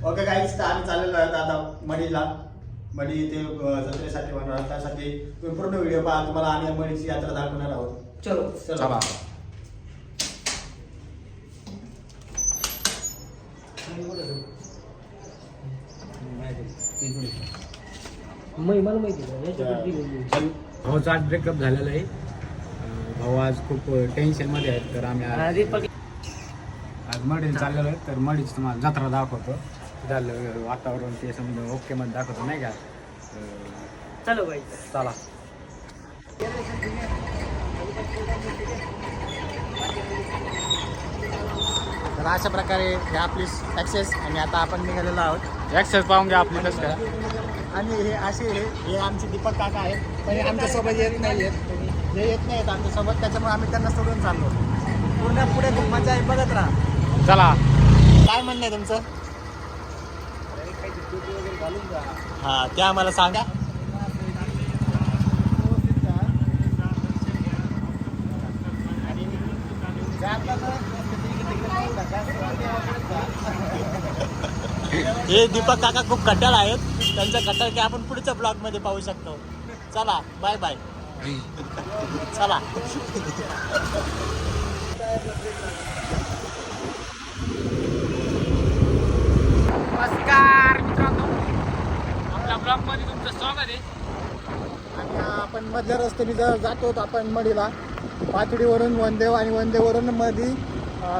Okay गाईस, तर आम्ही चाललेलो आहोत आता मडीला. मडी ते जत्रेसाठी होणार, त्यासाठी तुम्ही पूर्ण व्हिडिओ पहा. तुम्हाला आम्ही मडीची यात्रा दाखवणार आहोत. चलो चला. मला माहिती भाऊचा आज ब्रेकअप झालेला आहे. भाऊ आज खूप टेन्शन मध्ये आहेत. तर आम्ही आज मडीला चाललेलो आहे. तर मडीच तुम्हाला जत्रा दाखवतो. झालं वातावरण ते समजा ओके मध्ये दाखवतो नाही का. चलो बाई चला. तर अशा प्रकारे हे आपली ॲक्सेस आणि आता आपण निघालेलो आहोत. ॲक्सेस पाहून घ्या आपली कसं काय. आणि हे असे हे आमचे दीपक काका आहेत, पण हे आमच्यासोबत येत नाही आहेत. हे येत नाहीत आमच्यासोबत, त्याच्यामुळे आम्ही त्यांना सोडून चाललो. पूर्ण पुढे खूप मजा आहे, बघत राहा. चला. काय म्हणणं आहे तुमचं? हां, ते आम्हाला सांगा. हे दीपक काका खूप कट्टाळ आहेत. त्यांचा कट्टाळ की आपण पुढच्या ब्लॉग मध्ये पाहू शकतो. चला, बाय बाय. चला. नमस्कार मित्रांनो, आपल्या ब्लॉग मध्ये तुमचं स्वागत आहे. आणि आपण मधल्या रस्त्याने जातो आपण मडीला. पाथडीवरून वनदेव आणि वनदेववरून मध्ये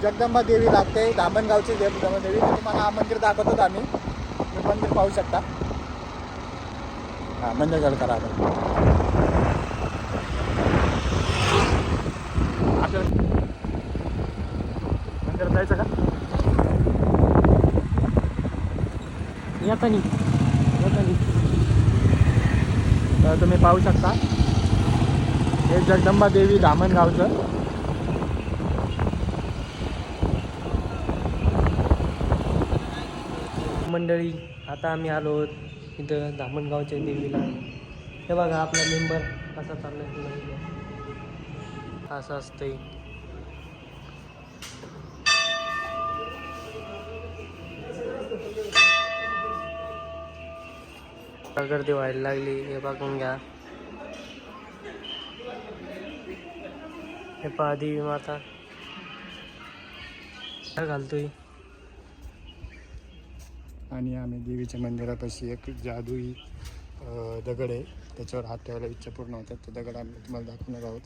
जगदंबा देवी लागते, धामणगावची जगदंबा देवी. तुम्हाला मंदिर दाखवतो आम्ही. हे मंदिर पाहू शकता. हां, मंदिर चालू करा आपण. आपलं मंदिर जायचं का? येतानी तर तुम्ही पाहू शकता, हे जगदंबा देवी धामणगावचं. मंडळी, आता आम्ही आलो आहोत इथं धामणगावच्या देवीला. हे बघा आपला मेंबर कसा चाललाय. असं असतंय. गर्दी व्हायला लागली, हे बघून घ्या. हे पहा देवी माता काय घालतोय. आणि आम्ही देवीच्या मंदिरापाशी एक जादुई दगड आहे, त्याच्यावर हात ठेवायला इच्छा पूर्ण होतात. तो दगड आम्ही तुम्हाला दाखवणार आहोत.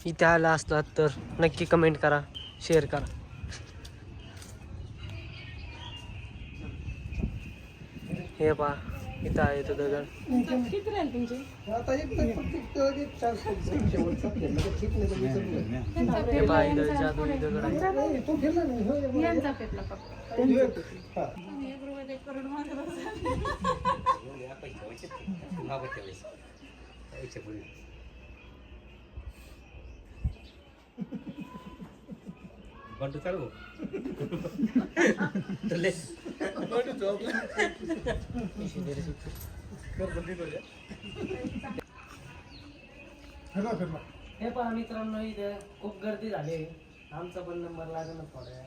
इथे आला असतात तर नक्की कमेंट करा, शेअर करा. हे पहा, इथं आहे तो दगड. हे पहा, इथं जादुई दगड आहे. बंद चालू. हे पहा मित्रांनो, इथे खूप गर्दी झाली. आमचा पण नंबर लागेल थोड्या.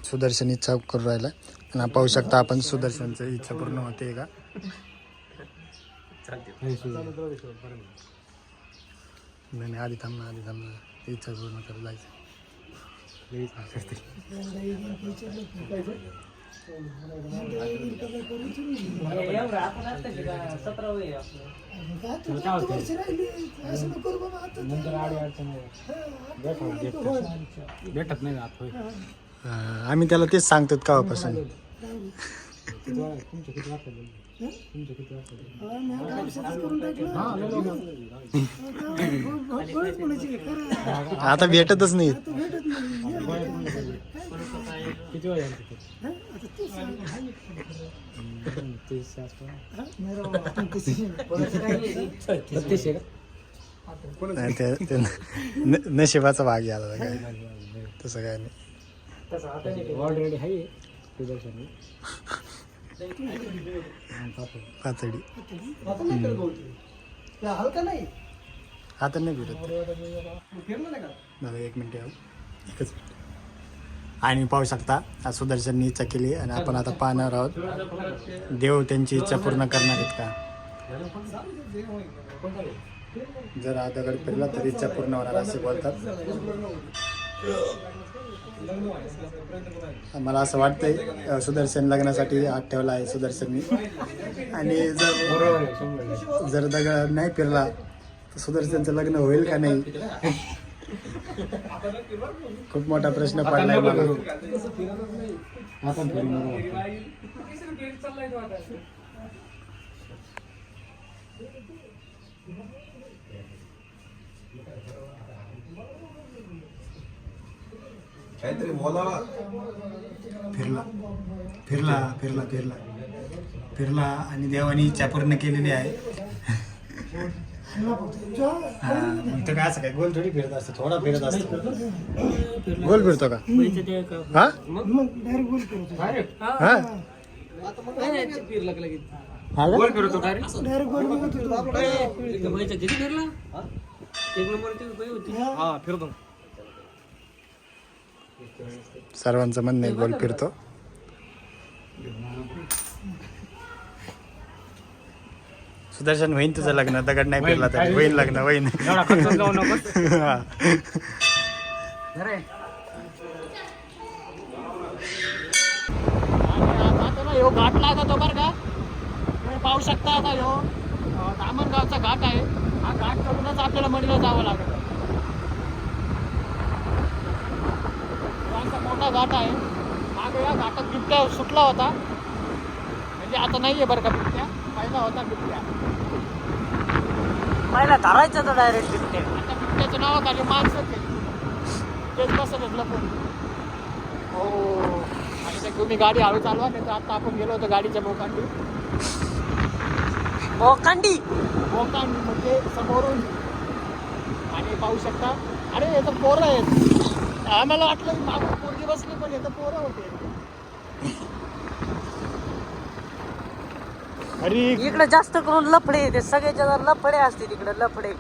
सुदर्शन इच्छा करू राहिला. आणि पाहू शकता आपण सुदर्शनची इच्छा पूर्ण होते का. नाही, आधी थांबणार, आधी थांबणार. इच्छा पूर्ण करायला जायचं. आपण आता 17 वय आहे आपलं. भेटत नाही आता. आम्ही त्याला तेच सांगतो केव्हापासून. आता भेटतच नाही. किती वेळ नाही ते नशिबाचा भाग याला काय तसं काय नाही. तसं आता नाही ऑलरेडी आहे सुदर्शन पातळी हलका नाही आता नाही भेटत मला 1 मिनिट यावं एकच मिनिट. आणि पाहू शकता आज सुदर्शननी इच्छा केली आणि आपण आता पाहणार आहोत देव त्यांची इच्छा पूर्ण करणार आहेत का. जर हा दगड फिरला तर इच्छा पूर्ण होणार असे बोलतात. मला असं वाटतंय सुदर्शन लग्नासाठी हात ठेवला आहे सुदर्शननी. आणि जर दगड नाही फिरला तर सुदर्शनचं लग्न होईल का नाही खूप मोठा प्रश्न पडलाय मला. काहीतरी बोला. फिरला फिरला फिरला फिरला फिरला आणि देवानी इच्छा पूर्ण केलेली आहे. हा इथं काय असं काय गोल थोडी फिरत असतं थोडा फिरत असतो. गोल फिरतो का हा हा गोल फिरतो डायरेक्ट किती फिरला 1 नंबर होती हा फिरतो. सर्वांचं म्हणणं आहे गोल फिरतो. सुदर्शन होईन तुझं लग्न दगड नाही फिरला तरी होईन लग्न होईन. हा. ह्यो घाट लागतो बरं का तुम्ही पाहू शकता. आता ह्यो दामणगावचा घाट आहे. हा घाट करूनच आपल्याला मडीला जावं लागतं. असा मोठा घाट आहे. मागे या घाटात बिबट्या सुटला होता म्हणजे आता नाहीये बरं का बिबट्या. पहिला होता बिबट्या. पहिला धरायचा तर डायरेक्ट बिबटे. आता बिबट्याचं नाव खाली माणसंच आहे. तेच बसत लपून. हो आणि ते तुम्ही गाडी हळू चालवा नाही तर आता आपण गेलो होतो गाडीच्या मोकांडी. मोकांडी म्हणजे समोरून. आणि पाहू शकता अरे हे तर पोरं आहेत. आम्हाला वाटलं की मागून पोरगी बसली पण हे तर पोरं होते. अरे इकडे जास्त करून लफडे ते सगळ्याच्या जर लफडे असते तिकडे लफडे.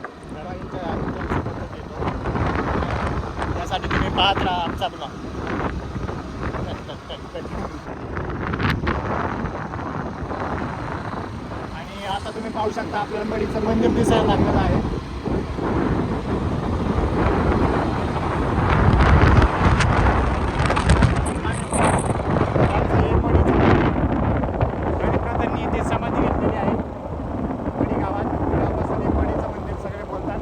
त्यासाठी तुम्ही पाहत राहा आमचा ब्लॉग. आणि आता तुम्ही पाहू शकता आपल्याला मडीचं मंदिर दिसायला लागलेलं आहे. समाधी घेतलेली आहे मडी गावात. तेव्हापासून एक मडीचं मंदिर सगळे बोलतात.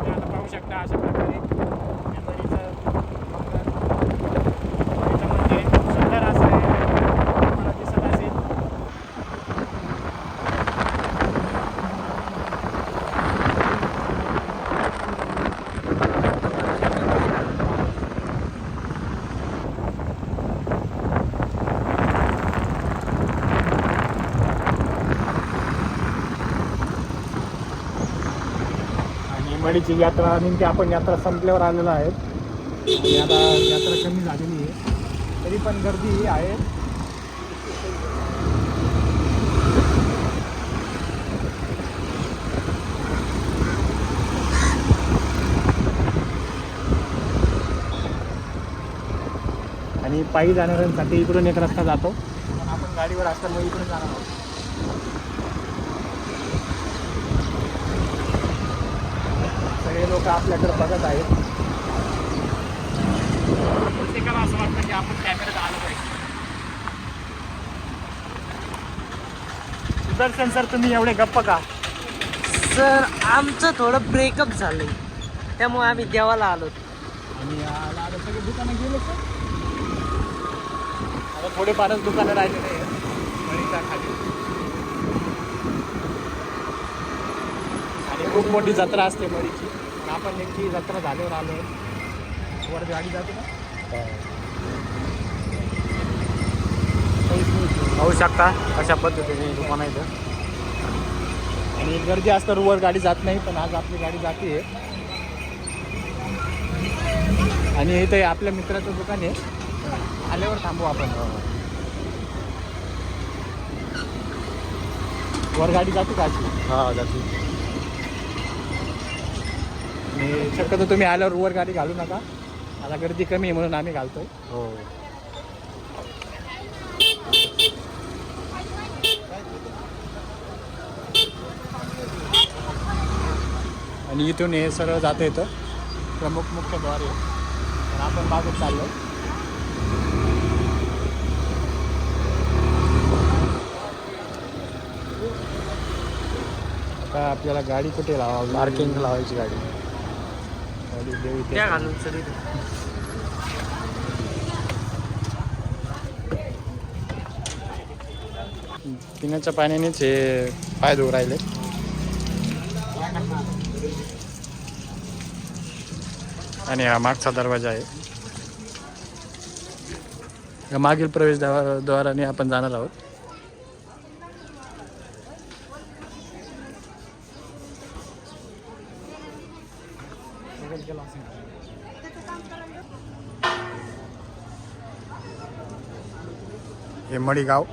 आता पाहू शकता अशा प्रकारे या मडीचं मंदिर सुंदर असं आहे. तुम्हाला दिसत असेल. आणि मडीची यात्रा नेमकी आपण यात्रा संपल्यावर आलेलो आहे. आणि आता यात्रा कमी झालेली आहे तरी पण गर्दी आहे. आणि पायी जाणाऱ्यांसाठी इकडून एक रस्ता जातो पण आपण गाडीवर असल्यामुळे इकडून जाणार आहोत. सगळे लोक आपल्याकडे बघत आहेत. प्रत्येकाला असं वाटतं की आपण कॅमेऱ्यात आलं पाहिजे. सुदर्शन सर तुम्ही एवढे गप्प का. सर आमचं थोडं ब्रेकअप झालंय त्यामुळे आम्ही देवाला आलो. आणि आता सगळे दुकानं गेले सर. आता थोडेफारच दुकानं राहिलेले आहेत मडीच्या खाली. खूप मोठी जत्रा असते मडीची. आपण नेमकी जत्रा झाल्यावर आलो वर गाडी जाते ना. पाहू शकता अशा पद्धतीने दुकान आहे इथं. आणि गर्दी असतं वर गाडी जात नाही, पण आज आपली गाडी जाते. आणि इथे आपल्या मित्राचं दुकान आहे, आल्यावर थांबू आपण. वर गाडी जाते का अशी? हा जाते. आणि शक्यतो तुम्ही आल्यावर वर गाडी घालू नका, आता गर्दी कमी आहे म्हणून आम्ही घालतोय. हो. आणि इथून हे सरळ जातं येतं प्रमुख मुख्य द्वार आहे. तर आपण बागेत चाललो. आता आपल्याला गाडी कुठे लावावी? पार्किंग लावायची गाडी. गाडी देऊ इथे. त्या घालून सर पिण्याच्या पाण्यानेच हे पाय धुवू राहिले. आणि हा मागचा दरवाजा आहे. या मागील प्रवेशद्वाराने आपण जाणार आहोत. हे मडीगाव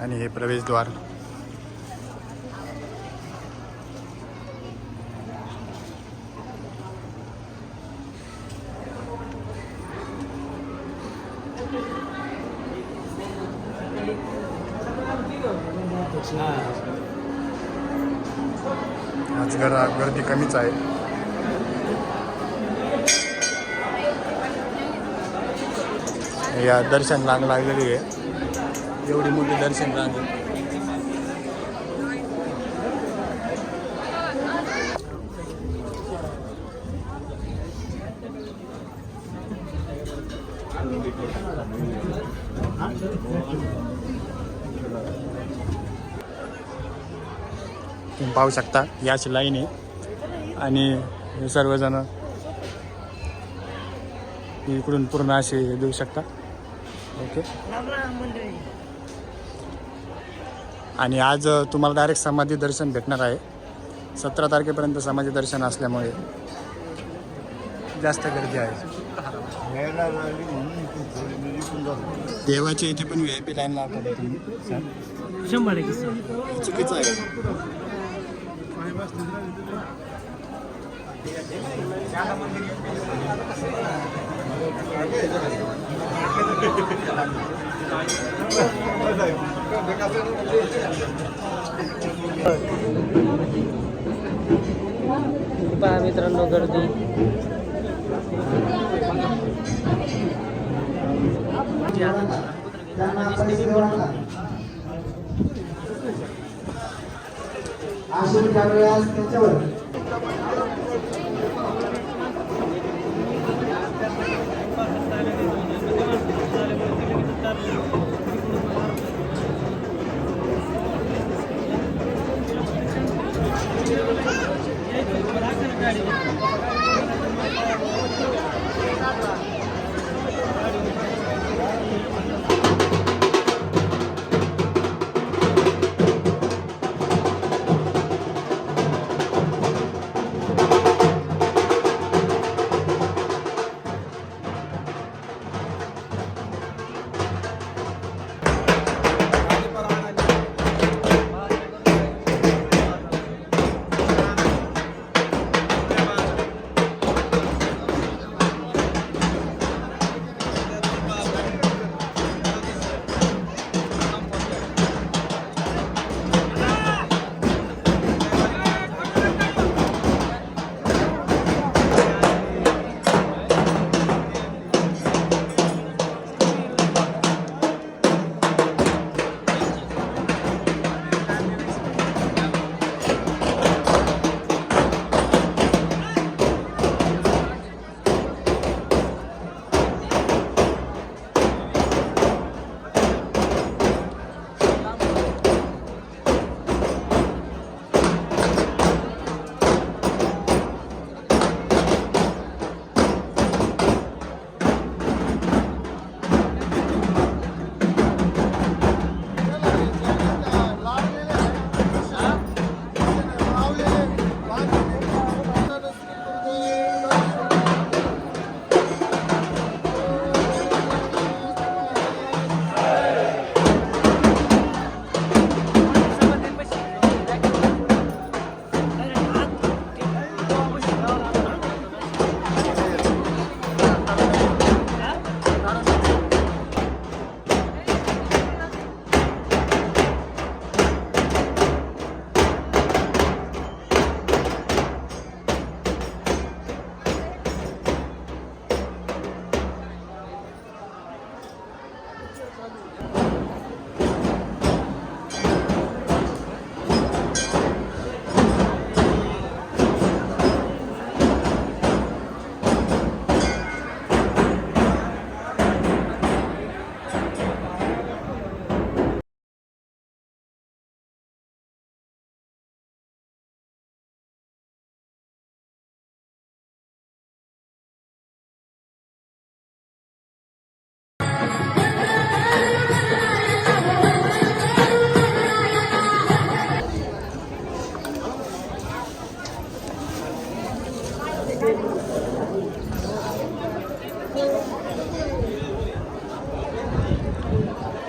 आणि हे प्रवेशद्वार. आज गर्दी कमीच आहे. या दर्शन रांग लागलेली आहे, एवढी मोठी दर्शन रांग. तुम्ही पाहू शकता याची लाईन आहे आणि हे सर्वजण इकडून पूर्ण असे देऊ शकता. ओके. आणि आज तुम्हाला डायरेक्ट समाधी दर्शन भेटणार आहे. 17 तारखेपर्यंत समाधी दर्शन असल्यामुळे जास्त गर्दी आहे. देवाच्या इथे पण VIP लाईन लावतात तुम्ही. 100% चुकीचं आहे. पहा मित्रांनो गर्दी.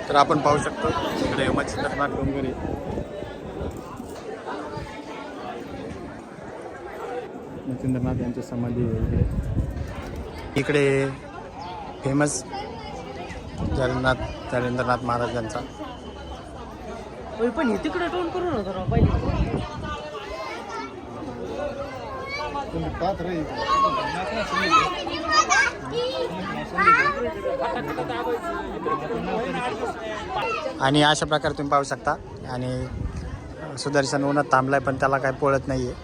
तर आपण पाहू शकतो इकडे मच्छिंद्रनाथ डोंगर आहे. मच्छिंद्रनाथ यांची समाधी आहे इकडे फेमस जालिंद्रनाथ महाराजांचा. पण हे तिकडे टोन करू नका पहिले. आणि अशा प्रकारे तुम्ही पाहू शकता. आणि सुदर्शन उन्हात थांबलाय पण त्याला काय पळत नाहीये.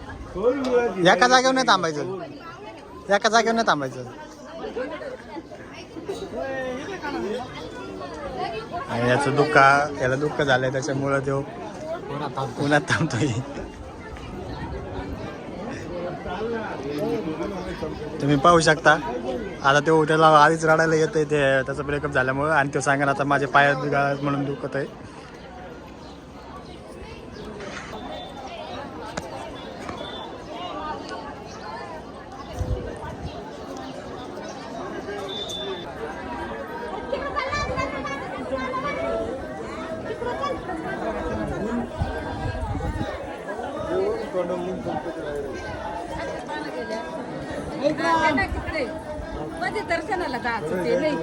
एका जागेवर नाही थांबायचं, एका जागेवर नाही थांबायचं. आणि याला दुःख झालंय त्याच्यामुळं तो उन्हात थांबतोय. तुम्ही पाहू शकता. आता तो त्याला आधीच रडायला येतंय ते त्याचा ब्रेकअप झाल्यामुळं. आणि तो सांगा आता माझे पायात बिघाड म्हणून दुखत आहे. मध्ये दर्शनाला जायचं ते नाही.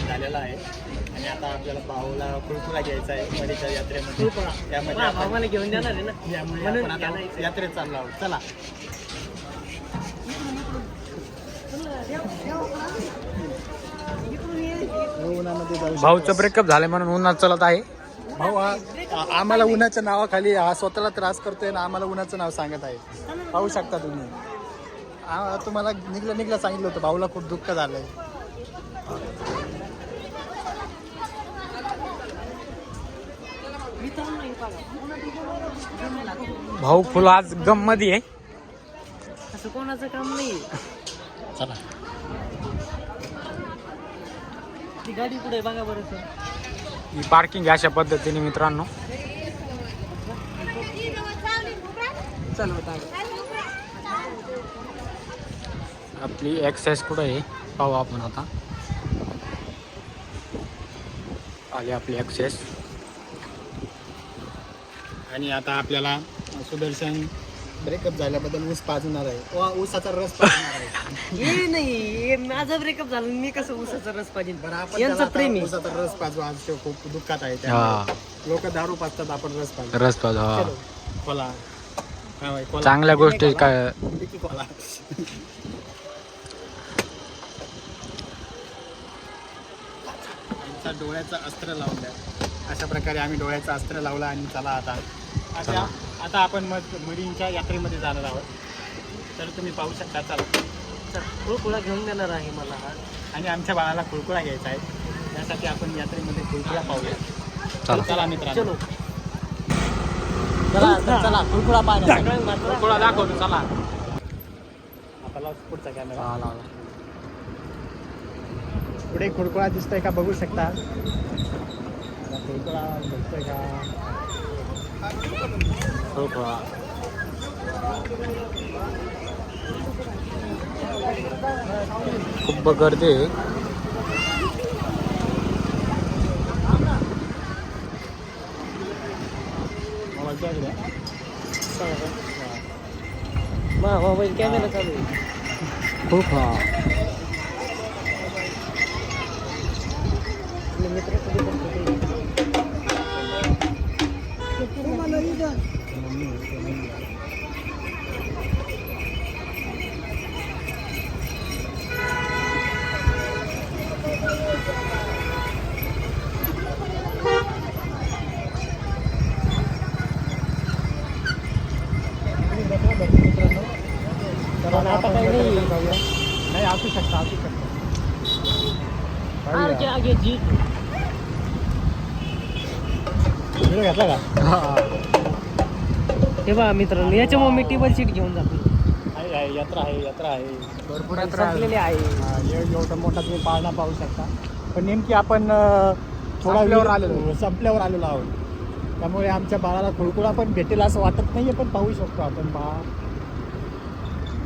झालेला आहे. आणि आता आपल्याला भाऊला कुळकुळा घ्यायचा आहे मडीच्या यात्रेमध्ये. त्यामध्ये भावाला घेऊन जाणार आहे ना, यामुळे म्हणून आपण आता यात्रेत चाललो आहोत. चला भाऊचं ब्रेकअप झालंय म्हणून उन्हात चलत आहे. भाऊ आम्हाला उन्हाच्या नावाखाली हा स्वतःला त्रास करतोय ना आम्हाला उन्हाचं नाव सांगत आहे. पाहू शकता तुम्ही. तुम्हाला निघलं सांगितलं होतं भाऊला खूप दुःख झालंय. भाऊ फुल आज गम मध्ये आहे. असं कोणाचं काम नाही. चला ती गाडी पुढे बघा बरं सर. ही पार्किंग अशा पद्धतीने मित्रांनो. चल आपली एक्साइज कुठं आहे पाहू आपण आता. आली आपली एक्साइज. आणि आता आपल्याला सुदर्शन ब्रेकअप झाल्याबद्दल ऊस पाजणार आहे. ऊसाचा रस पाजणार आहे. हे नाही, माझा ब्रेकअप झाला मी कसं ऊसाचा रस पाहिजे. बरं आपण यांचं त्याला प्रेम आहे. आता ऊसाचा रस पाजू. आज तो खूप दुःखात आहे. हा. लोक दारू पाजतात आपण रस पाजू. रस पाहिजे. हा. चलो, कोला. हा भाई, कोला. चांगल्या गोष्टी काय. विकी कोला. आमचा डोळ्याचं अस्त्र लावून द्या. अशा प्रकारे आम्ही डोळ्याचं अस्त्र लावलं. आणि चला आता आपण मडींच्या यात्रेमध्ये जाणार आहोत. तर तुम्ही पाहू शकता. चला खुळखुळा घेऊन देणार आहे मला. आणि आमच्या बाळाला खुळकुळा घ्यायचा आहे. त्यासाठी आपण यात्रेमध्ये खुळकुळा पाहूया. चला मित्रांनो. चलो चला खुळकुळा पाहण्या. खुळखुळा दाखवतो चला. आपल्याला पुढचा कॅमेरा पुढे खुळकुळा दिसतोय का बघू शकता. खुळकुळा दिसतोय का. खुळखुळा. खूप गर्दी आहे. मोबाईल कॅमेरा चालू आहे. खुळखुळा. मित्र कधी पण कुठे आपण काही नाही. भेटेल तर जाऊया. नाही असू शकता आगे आगे जी व्हिडिओ घेतला का हे बघा मित्रांनो, याच्यामुळे मी टेबल सीट घेऊन जातो. आहे यात्रा आहे भरपूर संपलेली आहे. एवढा मोठा तुम्ही पाळणा पाहू शकता. पण नेमकी आपण संपल्यावर आलेलो आहोत. त्यामुळे आमच्या बाळाला खुळकुळा पण भेटेल असं वाटत नाहीये, पण पाहू शकतो आपण बाळ.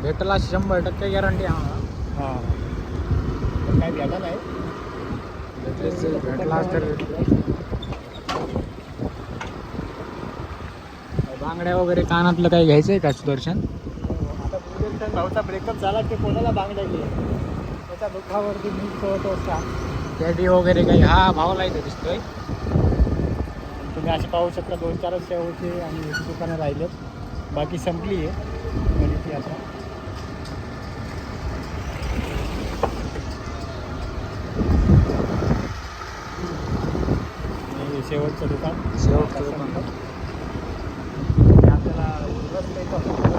भेटला 100% गॅरंटी आम्हाला. हां पण काय भेटा नाही. भेटला तर बांगड्या वगैरे कानातलं काही घ्यायचंय का सुदर्शन? आता सुदर्शन भाऊचा ब्रेकअप झाला की कोणाला बांगड्या घे, त्याच्या दुःखावरती मी कळतो असता. कॅडी वगैरे काही हा भावला इथं दिसतोय. तुम्ही असे पाहू शकता 2-4 शेवचे आणि दुकानं राहिलेत, बाकी संपली आहे गणिती आता. आणि शेवटचं दुकान शेवटचं दुकान. आपल्याला रस प्यायचा होता.